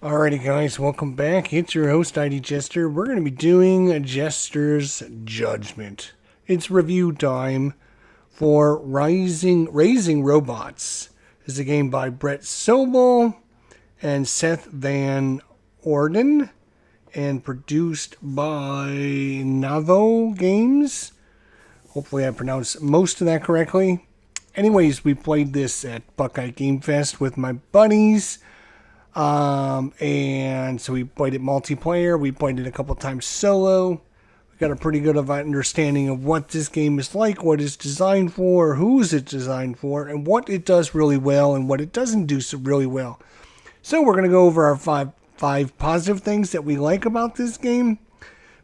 Alrighty guys, welcome back. It's your host ID Jester. We're going to be doing Jester's Judgment. It's review time for Raising Robots. This is a game by Brett Sobel and Seth Van Orden and produced by Navo Games. Hopefully I pronounced most of that correctly. Anyways, we played this at Buckeye Game Fest with my buddies. And so we played it multiplayer. We played it a couple times solo. We got a pretty good understanding of what this game is like, what it's designed for, who's it designed for, and what it does really well and what it doesn't do so really well. So we're going to go over our five positive things that we like about this game,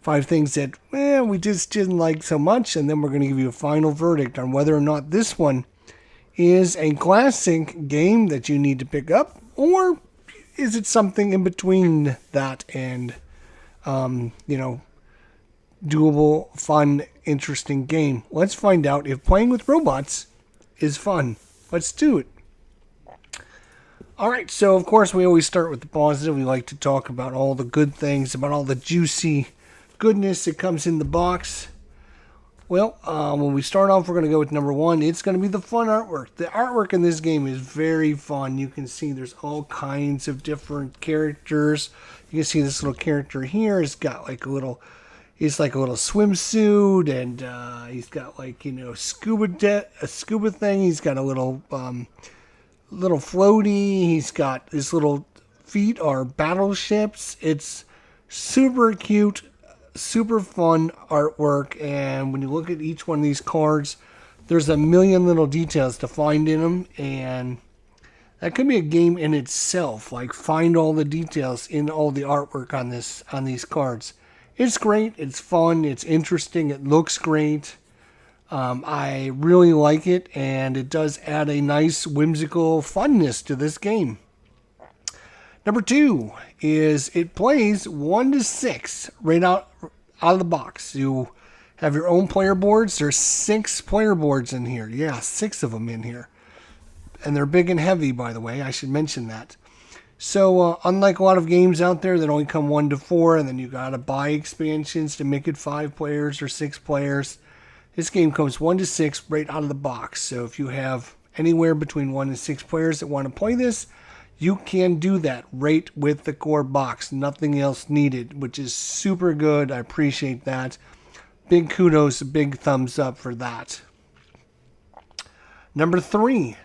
5 things that we just didn't like so much, and then we're going to give you a final verdict on whether or not this one is a classic game that you need to pick up, or is it something in between that and, doable, fun, interesting game? Let's find out if playing with robots is fun. Let's do it. Alright, so of course we always start with the positive. We like to talk about all the good things, about all the juicy goodness that comes in the box. Well, when we start off, we're going to go with number 1. It's going to be the fun artwork. The artwork in this game is very fun. You can see there's all kinds of different characters. You can see this little character here. He's got like a little swimsuit, and he's got like, a scuba thing. He's got a little floaty. He's got his little feet are battleships. It's super cute. Super fun artwork, and when you look at each one of these cards, there's a million little details to find in them, and that could be a game in itself. Like, find all the details in all the artwork on these cards. It's great, it's fun, it's interesting, it looks great. I really like it, and it does add a nice whimsical funness to this game. Number 2 is it plays 1 to 6 right out of the box. You have your own player boards. There's 6 player boards in here. Yeah, 6 of them in here. And they're big and heavy, by the way. I should mention that. So, unlike a lot of games out there that only come 1 to 4, and then you got to buy expansions to make it 5 players or 6 players, this game comes 1 to 6 right out of the box. So if you have anywhere between 1 and 6 players that want to play this, you can do that right with the core box. Nothing else needed, which is super good. I appreciate that. Big kudos, big thumbs up for that. Number 3,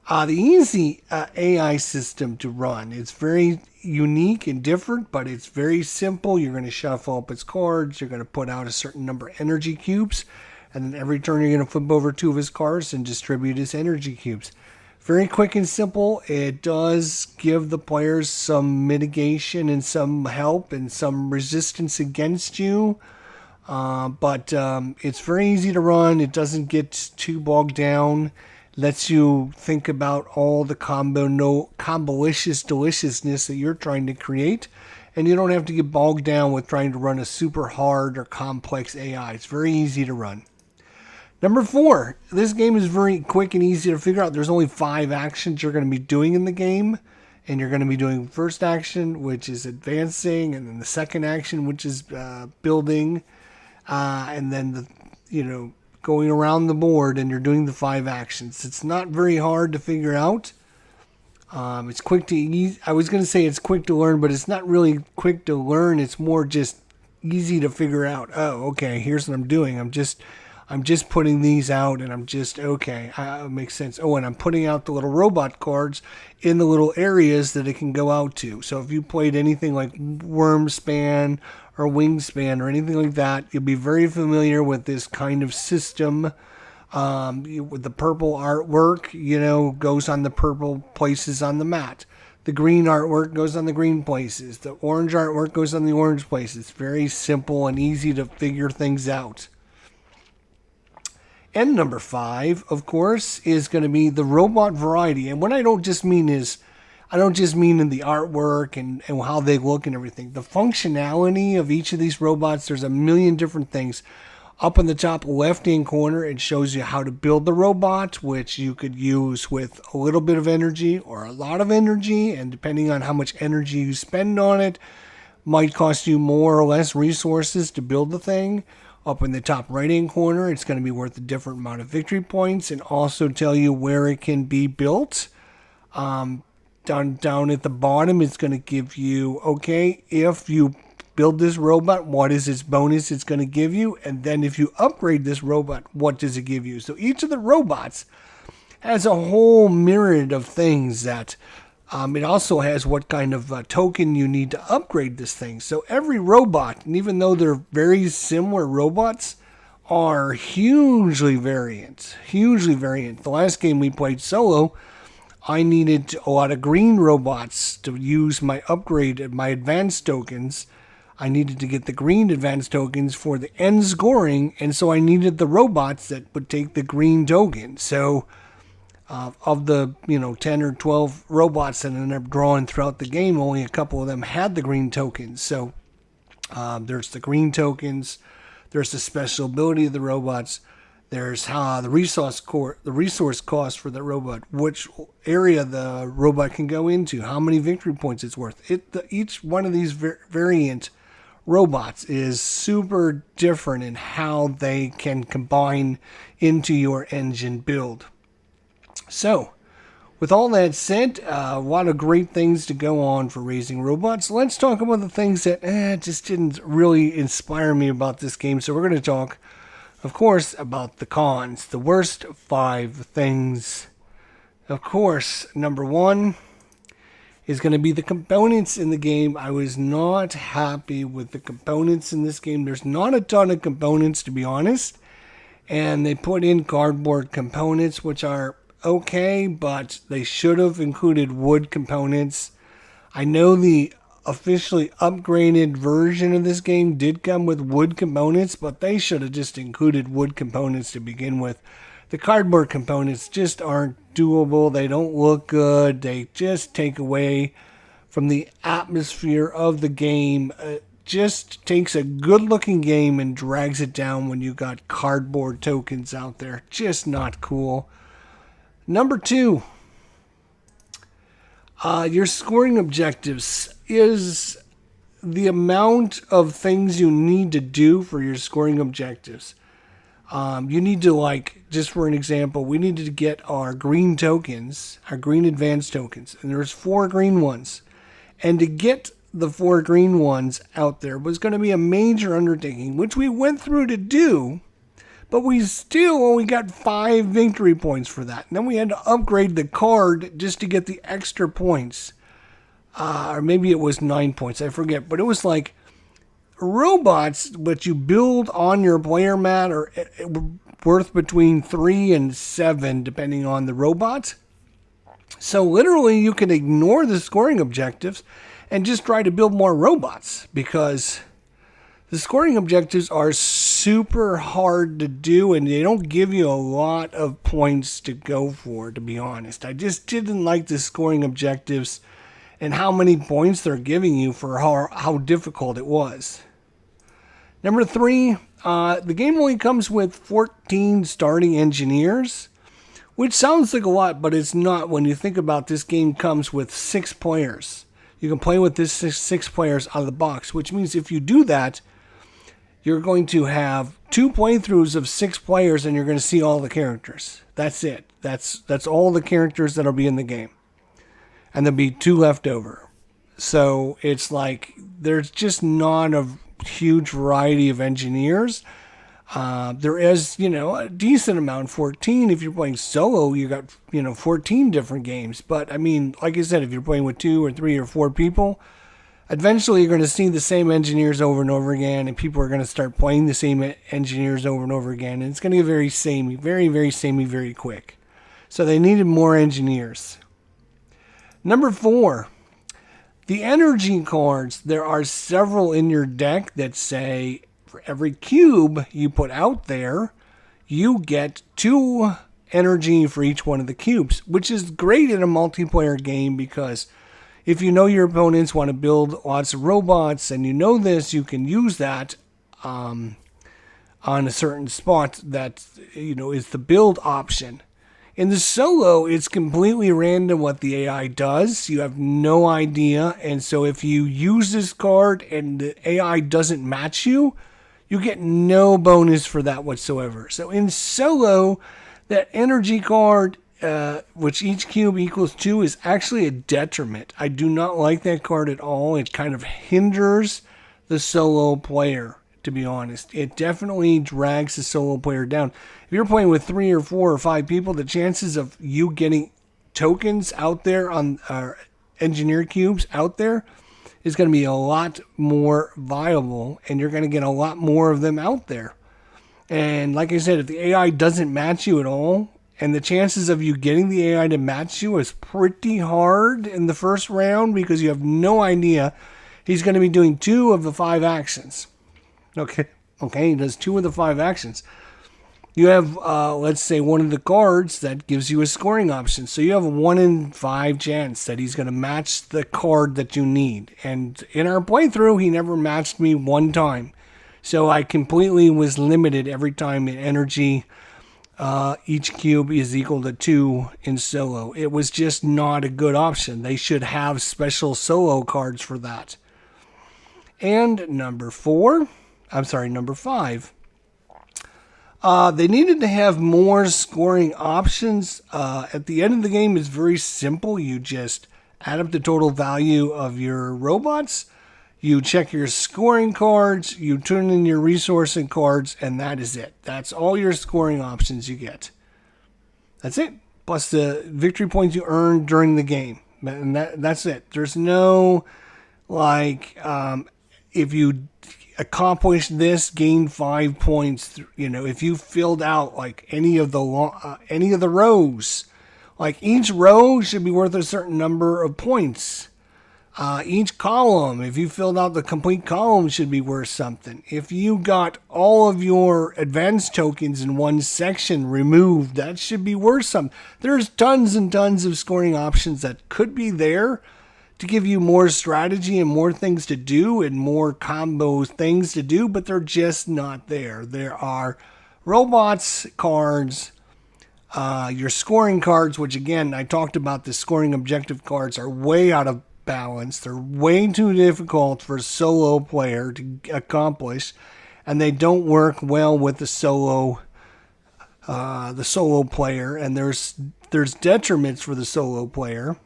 the easy AI system to run. It's very unique and different, but it's very simple. You're going to shuffle up its cards. You're going to put out a certain number of energy cubes. And then every turn you're going to flip over 2 of his cards and distribute his energy cubes. Very quick and simple. It does give the players some mitigation and some help and some resistance against you. But it's very easy to run. It doesn't get too bogged down. Lets you think about all the combolicious deliciousness that you're trying to create. And you don't have to get bogged down with trying to run a super hard or complex AI. It's very easy to run. Number 4, this game is very quick and easy to figure out. There's only 5 actions you're going to be doing in the game. And you're going to be doing first action, which is advancing, and then the second action, which is building, and then going around the board, and you're doing the 5 actions. It's not very hard to figure out. It's quick to easy. I was going to say it's quick to learn, but it's not really quick to learn. It's more just easy to figure out. Oh, okay, here's what I'm doing. I'm just putting these out, and I'm just, okay, it makes sense. Oh, and I'm putting out the little robot cards in the little areas that it can go out to. So if you played anything like Wormspan or Wingspan or anything like that, you'll be very familiar with this kind of system. With the purple artwork, goes on the purple places on the mat. The green artwork goes on the green places. The orange artwork goes on the orange places. It's very simple and easy to figure things out. And number 5, of course, is going to be the robot variety. And what I don't just mean in the artwork and how they look and everything. The functionality of each of these robots, there's a million different things. Up in the top left-hand corner, it shows you how to build the robot, which you could use with a little bit of energy or a lot of energy, and depending on how much energy you spend on it, might cost you more or less resources to build the thing. Up in the top right-hand corner, it's going to be worth a different amount of victory points and also tell you where it can be built. Down at the bottom, it's going to give you, okay, if you build this robot, what is its bonus it's going to give you? And then if you upgrade this robot, what does it give you? So each of the robots has a whole myriad of things that it also has what kind of token you need to upgrade this thing. So every robot, and even though they're very similar robots, are hugely variant. The last game we played solo, I needed a lot of green robots to use my upgrade, my advanced tokens. I needed to get the green advanced tokens for the end scoring, and so I needed the robots that would take the green token. So of the 10 or 12 robots that I ended up drawing throughout the game, only a couple of them had the green tokens. So there's the green tokens, there's the special ability of the robots, there's the resource cost for the robot, which area the robot can go into, how many victory points it's worth. Each one of these variant robots is super different in how they can combine into your engine build. So, with all that said, a lot of great things to go on for raising robots. Let's talk about the things that just didn't really inspire me about this game. So we're going to talk, of course, about the cons, the worst 5 things. Of course, number 1 is going to be the components in the game. I was not happy with the components in this game. There's not a ton of components, to be honest. And they put in cardboard components, which are okay, but they should have included wood components. I know the officially upgraded version of this game did come with wood components, but they should have just included wood components to begin with. The cardboard components just aren't doable. They don't look good. They just take away from the atmosphere of the game. It just takes a good-looking game and drags it down when you got cardboard tokens out there. Just not cool. Number 2, your scoring objectives is the amount of things you need to do for your scoring objectives. You need to, just for an example, we needed to get our green tokens, our green advanced tokens, and there's 4 green ones. And to get the 4 green ones out there was going to be a major undertaking, which we went through to do, but we still only got 5 victory points for that. And then we had to upgrade the card just to get the extra points. Or maybe it was 9 points, I forget. But it was like robots, which you build on your player mat, are worth between 3 and 7, depending on the robot. So literally, you can ignore the scoring objectives and just try to build more robots, because the scoring objectives are super hard to do, and they don't give you a lot of points to go for, to be honest. I just didn't like the scoring objectives and how many points they're giving you for how difficult it was. Number 3, the game only comes with 14 starting engineers, which sounds like a lot, but it's not. When you think about this game comes with 6 players. You can play with this 6 players out of the box, which means if you do that, you're going to have 2 playthroughs of 6 players, and you're going to see all the characters. That's it. That's all the characters that'll be in the game. And there'll be 2 left over. So it's like there's just not a huge variety of engineers. There is, a decent amount, 14. If you're playing solo, you got, 14 different games. But, I mean, like I said, if you're playing with 2 or 3 or 4 people, eventually you're going to see the same engineers over and over again, and people are going to start playing the same engineers over and over again, and it's going to get very samey, very, very samey, very quick. So they needed more engineers. Number 4, the energy cards. There are several in your deck that say for every cube you put out there, you get 2 energy for each one of the cubes, which is great in a multiplayer game, because if you know your opponents want to build lots of robots and you know this, you can use that on a certain spot that, is the build option. In the solo, it's completely random what the AI does. You have no idea. And so if you use this card and the AI doesn't match you, you get no bonus for that whatsoever. So in solo, that energy card, which each cube equals 2, is actually a detriment. I do not like that card at all. It kind of hinders the solo player, to be honest. It definitely drags the solo player down. If you're playing with 3 or 4 or 5 people, the chances of you getting tokens out there on engineer cubes out there is going to be a lot more viable, and you're going to get a lot more of them out there. And like I said, if the AI doesn't match you at all, and the chances of you getting the AI to match you is pretty hard in the first round because you have no idea. He's going to be doing 2 of the 5 actions. Okay, he does 2 of the 5 actions. You have, let's say, one of the cards that gives you a scoring option. So you have a 1 in 5 chance that he's going to match the card that you need. And in our playthrough, he never matched me one time. So I completely was limited every time in energy. Each cube is equal to 2 in solo. It was just not a good option. They should have special solo cards for that. And number 5. They needed to have more scoring options. At the end of the game, it's very simple. You just add up the total value of your robots. You check your scoring cards. You turn in your resourcing cards, and that is it. That's all your scoring options you get. That's it. Plus the victory points you earned during the game. And that's it. There's no, if you accomplish this, gain 5 points. If you filled out any of the rows, each row should be worth a certain number of points. Each column, if you filled out the complete column, should be worth something. If you got all of your advanced tokens in one section removed, that should be worth something. There's tons and tons of scoring options that could be there to give you more strategy and more things to do and more combo things to do, but they're just not there. There are robots cards, your scoring cards, which again, I talked about the scoring objective cards are way out of balance. They're way too difficult for a solo player to accomplish, and they don't work well with the solo player, and there's detriments for the solo player.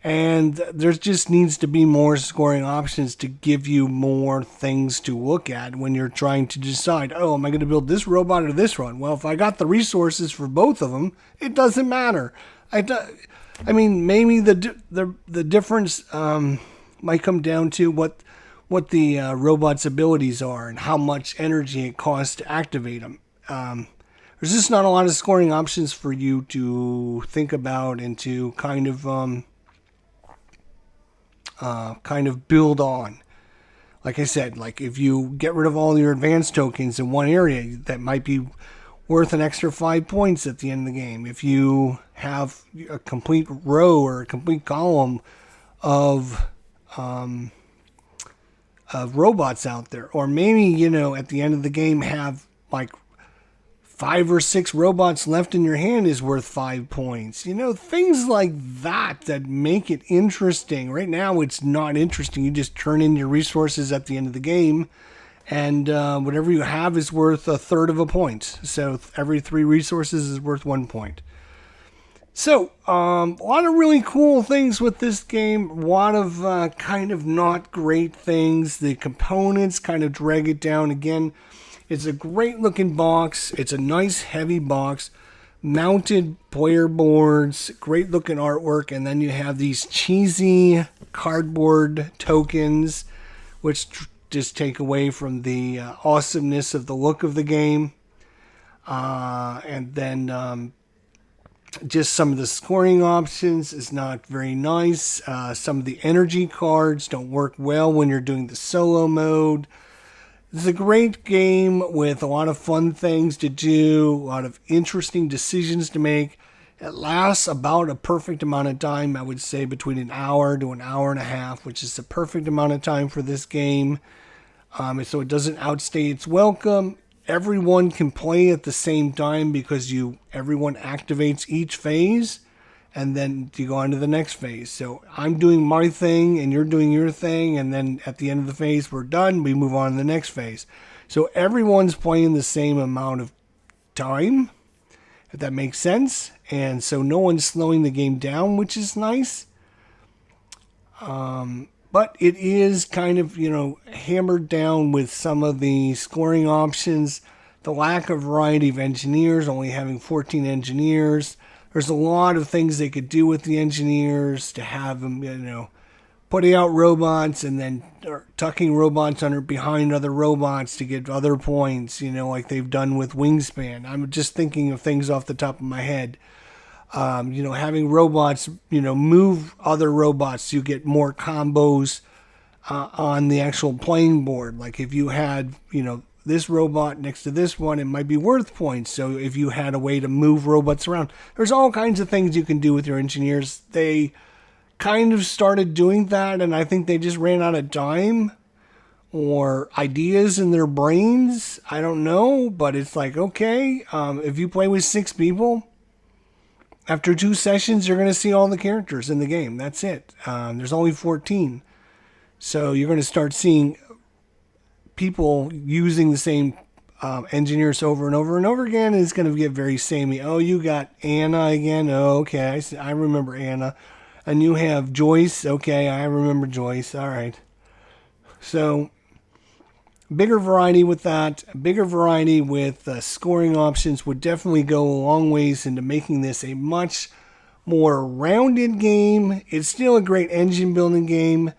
And there just needs to be more scoring options to give you more things to look at when you're trying to decide, am I going to build this robot or this one? Well, if I got the resources for both of them, it doesn't matter. Maybe the difference might come down to what the robot's abilities are and how much energy it costs to activate them. There's just not a lot of scoring options for you to think about and to kind of build on. Like I said, if you get rid of all your advanced tokens in one area, that might be worth an extra 5 points at the end of the game. If you have a complete row or a complete column of robots out there, or maybe at the end of the game have 5 or 6 robots left in your hand is worth 5 points. Things like that make it interesting. Right now, it's not interesting. You just turn in your resources at the end of the game, and whatever you have is worth a third of a point. So every 3 resources is worth 1 point. So a lot of really cool things with this game. A lot of kind of not great things. The components kind of drag it down again. It's a great looking box. It's a nice heavy box. Mounted player boards. Great looking artwork. And then you have these cheesy cardboard tokens, which just take away from the awesomeness of the look of the game. And then just some of the scoring options is not very nice. Some of the energy cards don't work well when you're doing the solo mode. It's a great game with a lot of fun things to do, a lot of interesting decisions to make. It lasts about a perfect amount of time, I would say between an hour to an hour and a half, which is the perfect amount of time for this game. So it doesn't outstay its welcome. everyone can play at the same time because everyone activates each phase, and then you go on to the next phase. So I'm doing my thing and you're doing your thing, and then at the end of the phase we're done, we move on to the next phase. So everyone's playing the same amount of time, if that makes sense. And so no one's slowing the game down, which is nice. But it is kind of, hammered down with some of the scoring options, the lack of variety of engineers, only having 14 engineers. There's a lot of things they could do with the engineers to have them, putting out robots and then tucking robots under behind other robots to get other points, like they've done with Wingspan. I'm just thinking of things off the top of my head. Having robots, move other robots, so you get more combos on the actual playing board. Like if you had, this robot next to this one, it might be worth points. So if you had a way to move robots around, there's all kinds of things you can do with your engineers. They kind of started doing that, and I think they just ran out of time or ideas in their brains. I don't know, but it's like, okay, if you play with 6 people, after 2 sessions, you're going to see all the characters in the game. That's it. There's only 14. So you're going to start seeing people using the same engineers over and over and over again, and it's going to get very samey. Oh, you got Anna again. Oh, okay, I remember Anna. And you have Joyce. Okay, I remember Joyce. All right. So bigger variety with that. Bigger variety with scoring options would definitely go a long ways into making this a much more rounded game. It's still a great engine building game.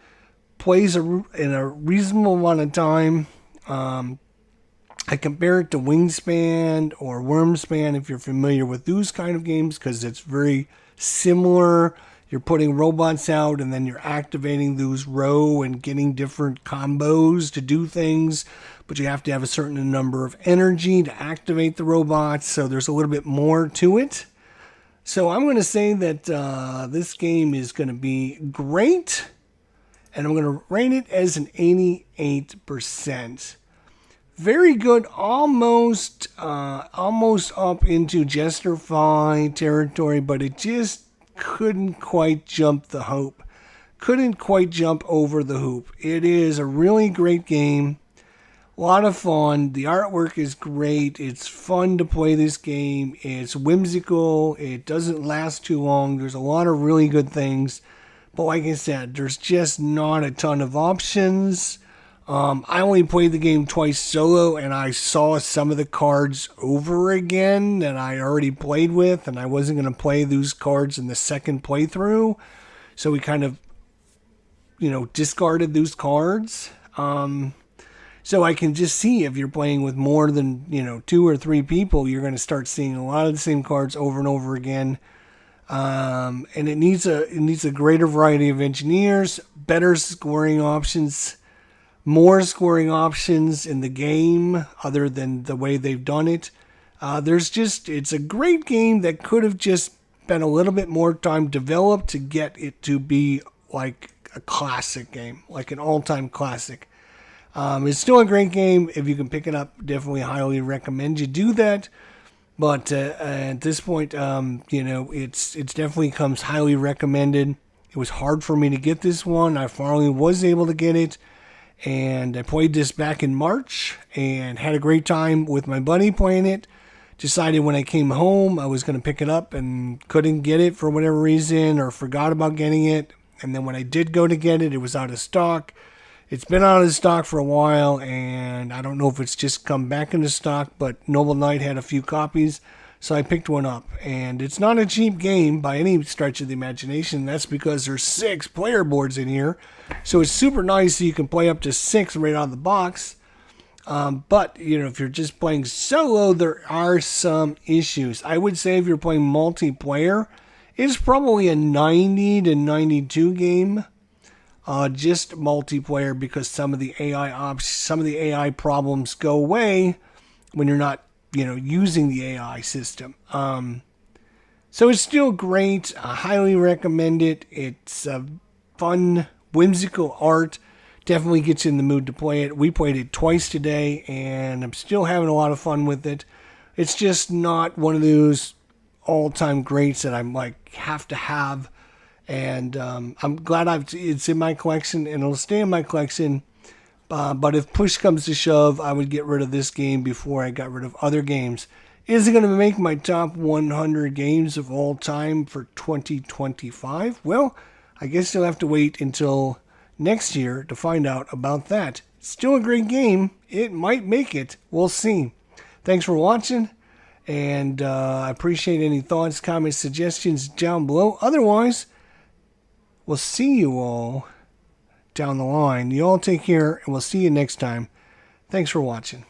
Plays in a reasonable amount of time. I compare it to Wingspan or Wormspan if you're familiar with those kind of games, because it's very similar. You're putting robots out and then you're activating those row and getting different combos to do things, but you have to have a certain number of energy to activate the robots, so there's a little bit more to it. So I'm going to say that this game is going to be great, and I'm going to rate it as an 88%. Very good, almost up into Jester-fi territory, but it just couldn't quite jump the hoop. Couldn't quite jump over the hoop. It is a really great game. A lot of fun. The artwork is great. It's fun to play this game. It's whimsical. It doesn't last too long. There's a lot of really good things. But like I said, there's just not a ton of options. I only played the game twice solo, and I saw some of the cards over again that I already played with, and I wasn't going to play those cards in the second playthrough. So we kind of, discarded those cards. So I can just see if you're playing with more than, 2 or 3 people, you're going to start seeing a lot of the same cards over and over again. And it needs a greater variety of engineers, better scoring options, more scoring options in the game other than the way they've done it. It's a great game that could have just been a little bit more time developed to get it to be like a classic game, like an all-time classic. It's still a great game. If you can pick it up, definitely highly recommend you do that. But at this point, it's definitely comes highly recommended. It was hard for me to get this one. I finally was able to get it. And I played this back in March and had a great time with my buddy playing it. Decided when I came home I was going to pick it up and couldn't get it for whatever reason, or forgot about getting it. And then when I did go to get it, it was out of stock. It's been out of stock for a while, and I don't know if it's just come back into stock, but Noble Knight had a few copies, so I picked one up. And it's not a cheap game by any stretch of the imagination. That's because there's 6 player boards in here. So it's super nice so you can play up to 6 right out of the box. But, if you're just playing solo, there are some issues. I would say if you're playing multiplayer, it's probably a 90 to 92 game. Just multiplayer, because some of the AI problems go away when you're not, using the AI system. So it's still great. I highly recommend it. It's a fun, whimsical art. Definitely gets you in the mood to play it. We played it twice today, and I'm still having a lot of fun with it. It's just not one of those all-time greats that I'm like have to have. And I'm glad it's in my collection, and it'll stay in my collection. But if push comes to shove, I would get rid of this game before I got rid of other games. Is it going to make my top 100 games of all time for 2025? Well, I guess you'll have to wait until next year to find out about that. Still a great game. It might make it. We'll see. Thanks for watching, and I appreciate any thoughts, comments, suggestions down below. Otherwise, we'll see you all down the line. You all take care, and we'll see you next time. Thanks for watching.